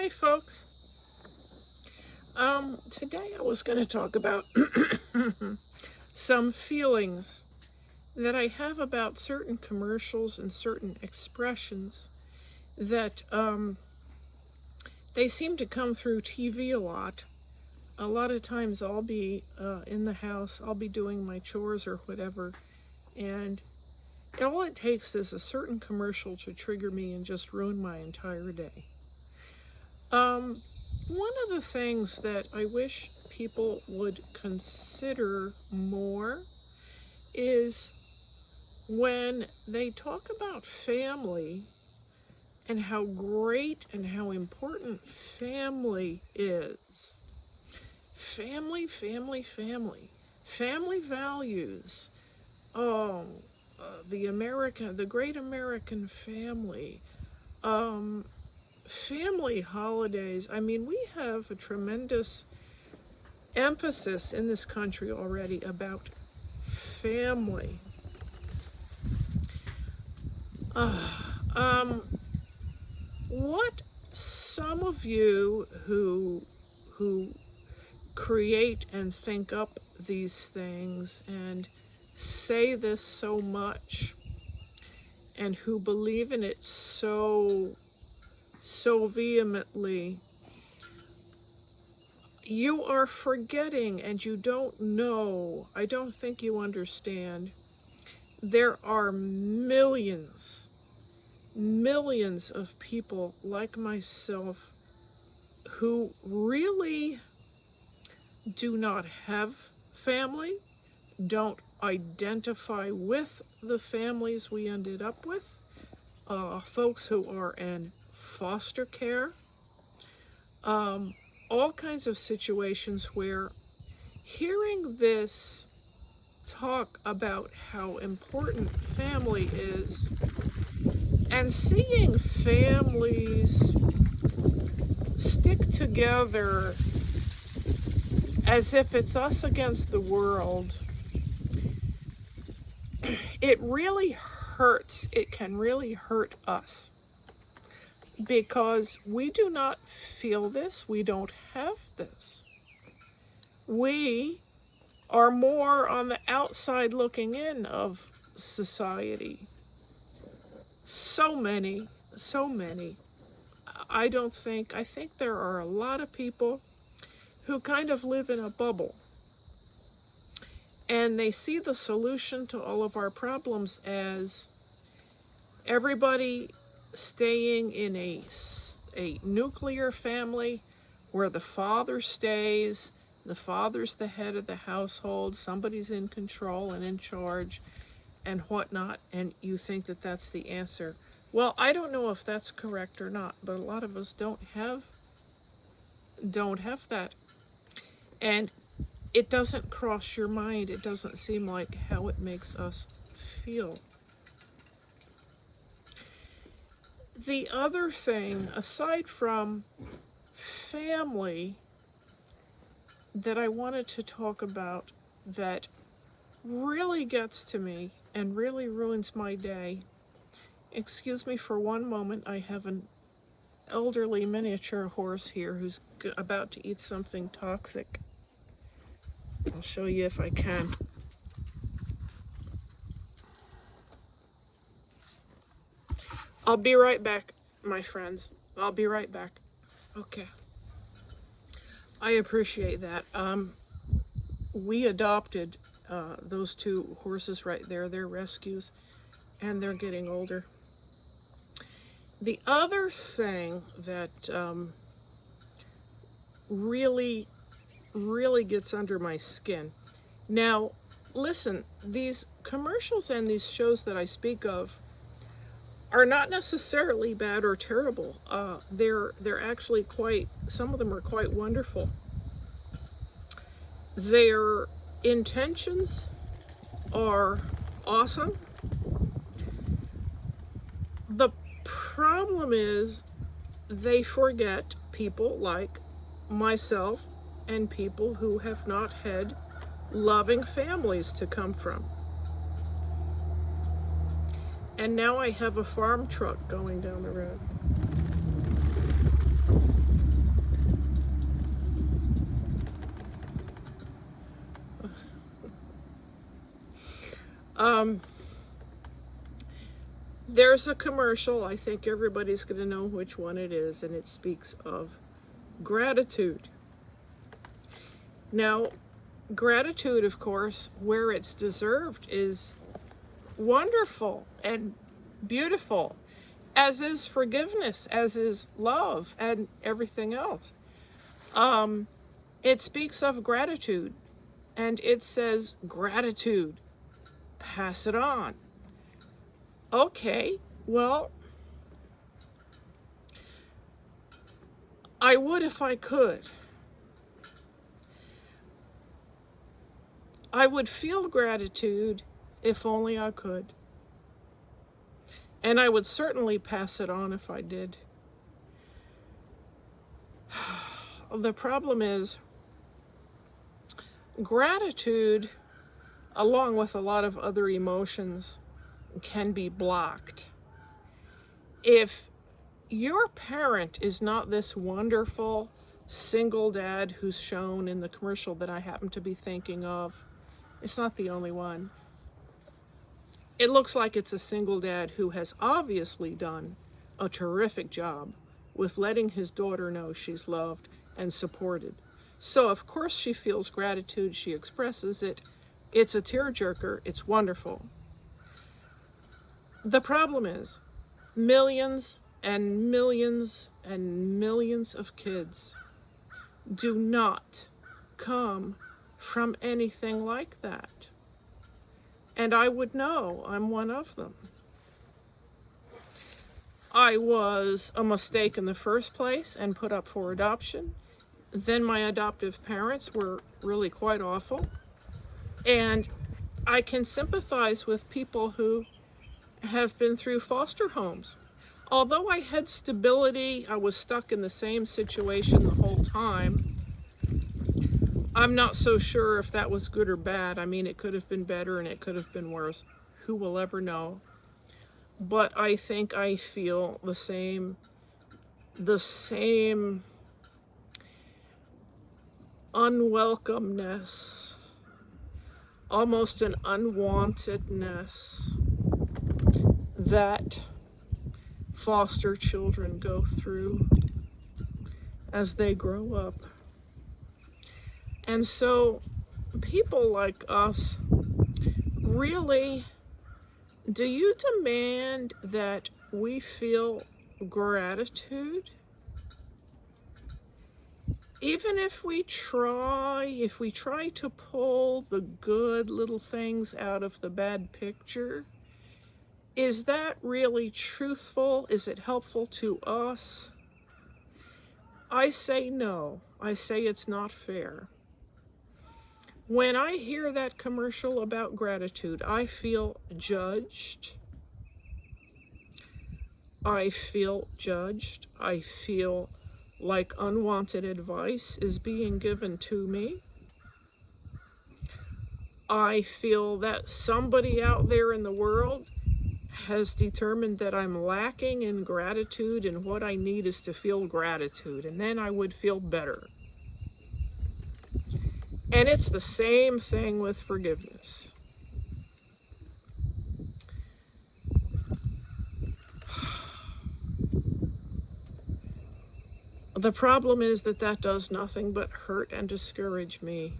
Hi, folks. Today I was going to talk about some feelings that I have about certain commercials and certain expressions that they seem to come through TV a lot. A lot of times I'll be in the house, I'll be doing my chores or whatever, and all it takes is a certain commercial to trigger me and just ruin my entire day. One of the things that I wish people would consider more is when they talk about family and how great and how important family is. Family, family, family. Family values. Oh, the great American family. Family holidays. I mean, we have a tremendous emphasis in this country already about family. What some of you who create and think up these things and say this so much and who believe in it so vehemently, you are forgetting and you don't know, I don't think you understand, there are millions of people like myself who really do not have family, don't identify with the families we ended up with, folks who are in foster care, all kinds of situations where hearing this talk about how important family is and seeing families stick together as if it's us against the world, it really hurts. It can really hurt us because we do not feel this. We don't have this. We are more on the outside looking in of society. So many. I think there are a lot of people who kind of live in a bubble. And they see the solution to all of our problems as everybody staying in a nuclear family where the father stays, the father's the head of the household, somebody's in control and in charge and whatnot, and you think that that's the answer. Well, I don't know if that's correct or not, but a lot of us don't have that. And it doesn't cross your mind. It doesn't seem like how it makes us feel. The other thing, aside from family, that I wanted to talk about that really gets to me and really ruins my day. Excuse me for one moment. I have an elderly miniature horse here who's about to eat something toxic. I'll show you if I can. I'll be right back, my friends. I'll be right back. Okay. I appreciate that. We adopted those two horses right there. They're rescues, and they're getting older. The other thing that really gets under my skin. Now, listen, these commercials and these shows that I speak of are not necessarily bad or terrible. They're actually some of them are quite wonderful. Their intentions are awesome. The problem is they forget people like myself and people who have not had loving families to come from. And now I have a farm truck going down the road. Um, there's a commercial, I think everybody's going to know which one it is, and it speaks of gratitude. Now, gratitude, of course, where it's deserved, is wonderful and beautiful, as is forgiveness, as is love, and everything else. It speaks of gratitude, and it says gratitude, pass it on. Okay, well, I would if I could. I would feel gratitude if only I could. And I would certainly pass it on if I did. The problem is, gratitude, along with a lot of other emotions, can be blocked. If your parent is not this wonderful single dad who's shown in the commercial that I happen to be thinking of, it's not the only one. It looks like it's a single dad who has obviously done a terrific job with letting his daughter know she's loved and supported. So of course she feels gratitude, she expresses it. It's a tearjerker, it's wonderful. The problem is, millions and millions and millions of kids do not come from anything like that. And I would know, I'm one of them. I was a mistake in the first place and put up for adoption. Then my adoptive parents were really quite awful. And I can sympathize with people who have been through foster homes. Although I had stability, I was stuck in the same situation the whole time. I'm not so sure if that was good or bad. I mean, it could have been better and it could have been worse. Who will ever know? But I think I feel the same unwelcomeness, almost an unwantedness that foster children go through as they grow up. And so people like us, really, do you demand that we feel gratitude? Even if we try to pull the good little things out of the bad picture, is that really truthful? Is it helpful to us? I say no. I say it's not fair. When I hear that commercial about gratitude, I feel judged. I feel judged. I feel like unwanted advice is being given to me. I feel that somebody out there in the world has determined that I'm lacking in gratitude, and what I need is to feel gratitude, and then I would feel better. And it's the same thing with forgiveness. The problem is that does nothing but hurt and discourage me.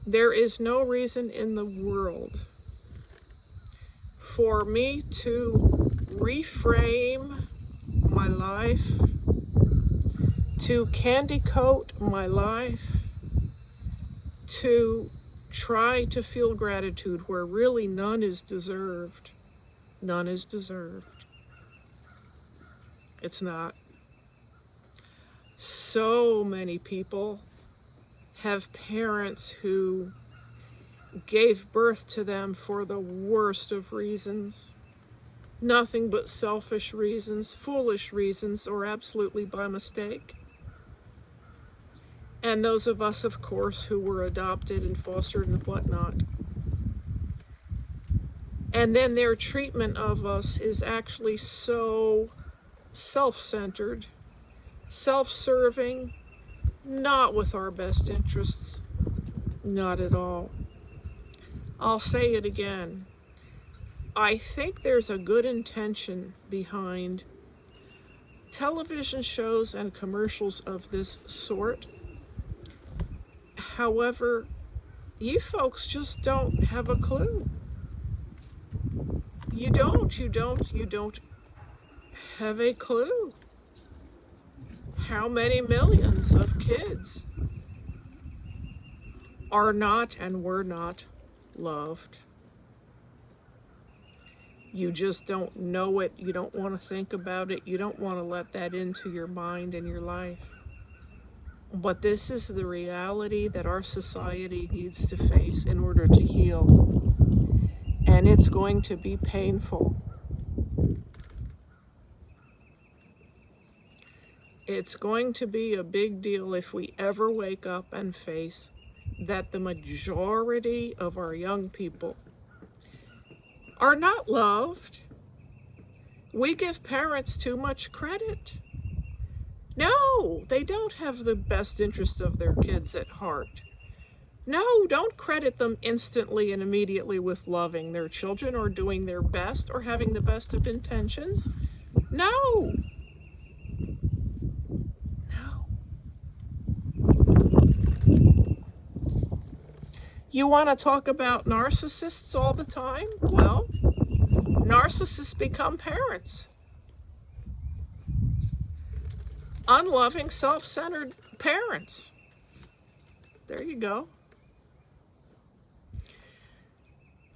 There is no reason in the world for me to reframe my life, to candy coat my life, to try to feel gratitude where really none is deserved. None is deserved. It's not. So many people have parents who gave birth to them for the worst of reasons. Nothing but selfish reasons, foolish reasons, or absolutely by mistake. And those of us, of course, who were adopted and fostered and whatnot. And then their treatment of us is actually so self-centered, self-serving, not with our best interests, not at all. I'll say it again. I think there's a good intention behind television shows and commercials of this sort. However, you folks just don't have a clue. You don't have a clue how many millions of kids are not and were not loved. You just don't know it. You don't want to think about it. You don't want to let that into your mind and your life. But this is the reality that our society needs to face in order to heal. And it's going to be painful. It's going to be a big deal if we ever wake up and face that the majority of our young people are not loved. We give parents too much credit. No, they don't have the best interest of their kids at heart. No, don't credit them instantly and immediately with loving their children or doing their best or having the best of intentions. No. No. You want to talk about narcissists all the time? Well, narcissists become parents. Unloving, self-centered parents. There you go.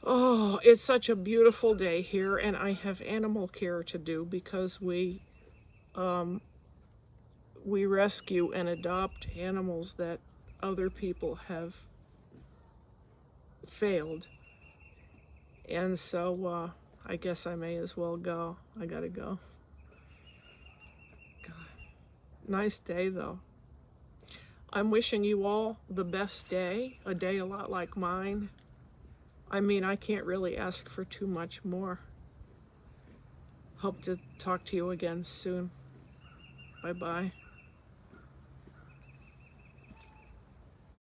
Oh, it's such a beautiful day here, and I have animal care to do because we rescue and adopt animals that other people have failed. And so I guess I may as well go. I gotta go. Nice day, though. I'm wishing you all the best day, a day a lot like mine. I mean, I can't really ask for too much more. Hope to talk to you again soon. Bye-bye.